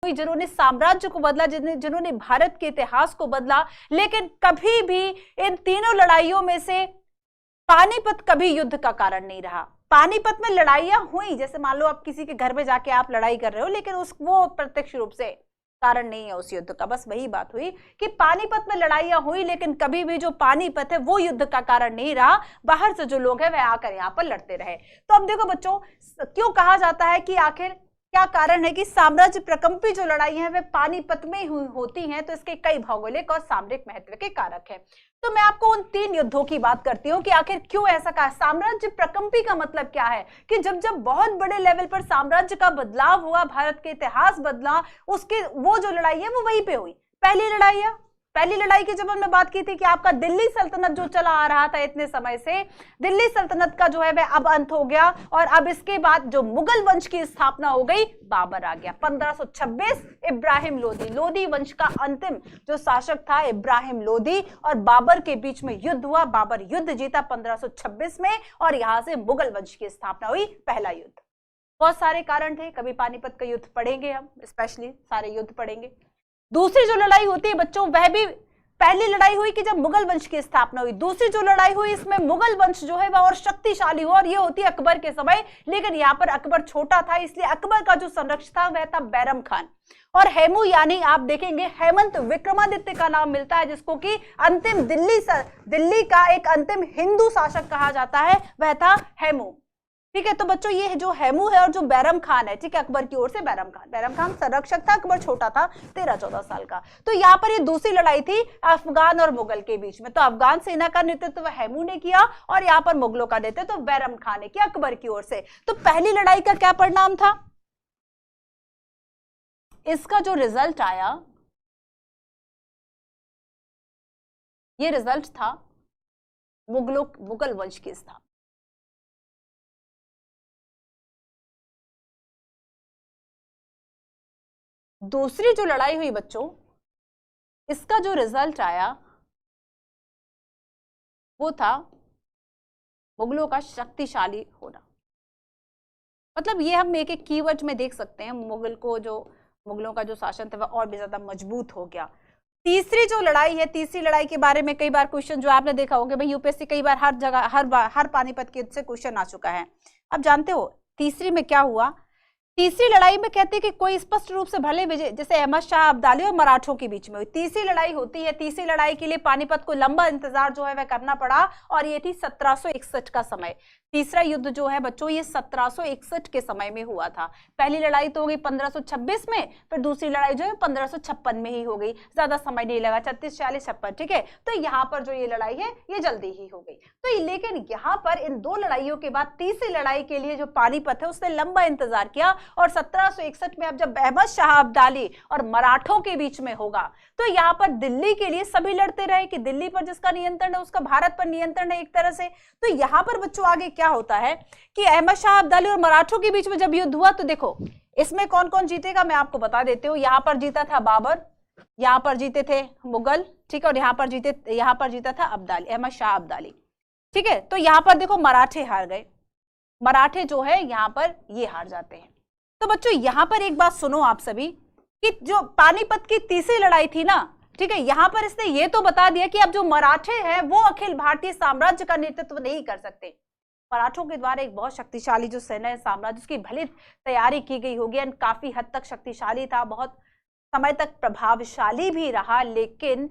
जिन्होंने साम्राज्य को बदला, जिन्होंने भारत के इतिहास को बदला, लेकिन कभी भी इन तीनों लड़ाइयों में से पानीपत कभी युद्ध का कारण नहीं रहा। पानीपत में लड़ाइयां हुई, जैसे मान लो आप किसी के घर में जाके आप लड़ाई कर रहे हो, लेकिन वो प्रत्यक्ष रूप से कारण नहीं है उस युद्ध का। बस वही बात हुई कि पानीपत में लड़ाइयां हुई, लेकिन कभी भी जो पानीपत है वो युद्ध का कारण नहीं रहा। बाहर से जो लोग हैं वह आकर यहाँ पर लड़ते रहे। तो अब देखो बच्चों, क्यों कहा जाता है कि आखिर क्या कारण है कि साम्राज्य प्रकंपी जो लड़ाई है वे पानीपत में होती हैं? तो इसके कई भौगोलिक और सामरिक महत्व के कारक हैं। तो मैं आपको उन 3 युद्धों की बात करती हूँ कि आखिर क्यों ऐसा कहा। साम्राज्य प्रकंपी का मतलब क्या है कि जब बहुत बड़े लेवल पर साम्राज्य का बदलाव हुआ, भारत के इतिहास बदला, उसके वो जो लड़ाई है वो वहीं पे हुई। पहली लड़ाई की जब हमने बात की थी कि आपका दिल्ली सल्तनत जो चला आ रहा था इतने समय से, दिल्ली सल्तनत का जो है वह अब अंत हो गया, और अब इसके बाद जो मुगल वंश की स्थापना हो गई, बाबर आ गया। 1526 इब्राहिम लोदी वंश का अंतिम जो शासक था इब्राहिम लोदी और बाबर के बीच में युद्ध हुआ। बाबर युद्ध जीता 1526 में, और यहां से मुगल वंश की स्थापना हुई, पहला युद्ध। बहुत सारे कारण थे, कभी पानीपत का युद्ध पढ़ेंगे हम, स्पेशली सारे युद्ध पढ़ेंगे। दूसरी जो लड़ाई होती है बच्चों, वह भी पहली लड़ाई हुई कि जब मुगल वंश की स्थापना हुई। दूसरी जो लड़ाई हुई इसमें मुगल वंश जो है वह और शक्तिशाली हुआ, और ये होती है अकबर के समय। लेकिन यहाँ पर अकबर छोटा था, इसलिए अकबर का जो संरक्षक था वह था बैरम खान। और हेमू यानी आप देखेंगे हेमंत विक्रमादित्य का नाम मिलता है, जिसको कि अंतिम दिल्ली का एक अंतिम हिंदू शासक कहा जाता है, वह था हेमू। ठीक है, तो बच्चों ये जो हेमू है और जो बैरम खान है, ठीक है, अकबर की ओर से बैरम खान संरक्षक था, अकबर छोटा था, 13-14 साल का। तो यहाँ पर ये दूसरी लड़ाई थी अफगान और मुगल के बीच में। तो अफगान सेना का नेतृत्व हेमू ने किया, और यहाँ पर मुगलों का नेतृत्व बैरम खान ने किया अकबर की ओर से। तो पहली लड़ाई का क्या परिणाम था? इसका जो रिजल्ट आया, ये रिजल्ट था मुगल वंश की स्थापना। दूसरी जो लड़ाई हुई बच्चों, इसका जो रिजल्ट आया वो था मुगलों का शक्तिशाली होना। मतलब ये हम एक एक कीवर्ड में देख सकते हैं, मुगलों का जो शासन था वह और भी ज्यादा मजबूत हो गया। तीसरी जो लड़ाई है, तीसरी लड़ाई के बारे में कई बार क्वेश्चन जो आपने देखा होगा, भाई यूपीएससी कई बार हर जगह हर पानीपत के से क्वेश्चन आ चुका है। अब जानते हो तीसरी में क्या हुआ? तीसरी लड़ाई में कहते हैं कि कोई स्पष्ट रूप से भले विजय, जैसे अहमद शाह अब्दाली और मराठों के बीच में हुई तीसरी लड़ाई होती है। तीसरी लड़ाई के लिए पानीपत को लंबा इंतजार जो है वह करना पड़ा, और ये थी 1761 का समय। तीसरा युद्ध जो है बच्चों ये 1761 के समय में हुआ था। पहली लड़ाई तो हो गई 1526 में, फिर दूसरी लड़ाई जो है 1556 में ही हो गई, ज्यादा समय नहीं लगा, 36, 46, 56। ठीक है, तो यहाँ पर जो ये लड़ाई है ये जल्दी ही हो गई। तो लेकिन यहाँ पर इन 2 लड़ाइयों के बाद तीसरी लड़ाई के लिए जो पानीपत है उसने लंबा इंतजार किया, और 1761 में अब जब अहमद शाह अब्दाली और मराठों के बीच में होगा, तो यहाँ पर दिल्ली के लिए सभी लड़ते रहे कि दिल्ली पर जिसका नियंत्रण है उसका भारत पर नियंत्रण है एक तरह से। तो यहाँ पर बच्चों आगे क्या होता है कि अहमद शाह अब्दाली और मराठों के बीच में जब युद्ध हुआ, तो देखो इसमें कौन कौन जीतेगा मैं आपको बता देती हूँ। यहाँ पर जीता था बाबर, यहाँ पर जीते थे मुगल, ठीक है, और यहाँ पर जीता था अब्दाली, अहमद शाह अब्दाली। ठीक है, तो यहाँ पर देखो मराठे हार गए, मराठे जो है यहाँ पर ये हार जाते हैं। तो बच्चों यहाँ पर एक बात सुनो आप सभी कि जो पानीपत की तीसरी लड़ाई थी ना, ठीक है, यहाँ पर इसने ये तो बता दिया कि अब जो मराठे हैं वो अखिल भारतीय साम्राज्य का नेतृत्व नहीं कर सकते। मराठों के द्वारा एक बहुत शक्तिशाली जो सेना है साम्राज्य, उसकी भली तैयारी की गई होगी, काफी हद तक शक्तिशाली था, बहुत समय तक प्रभावशाली भी रहा, लेकिन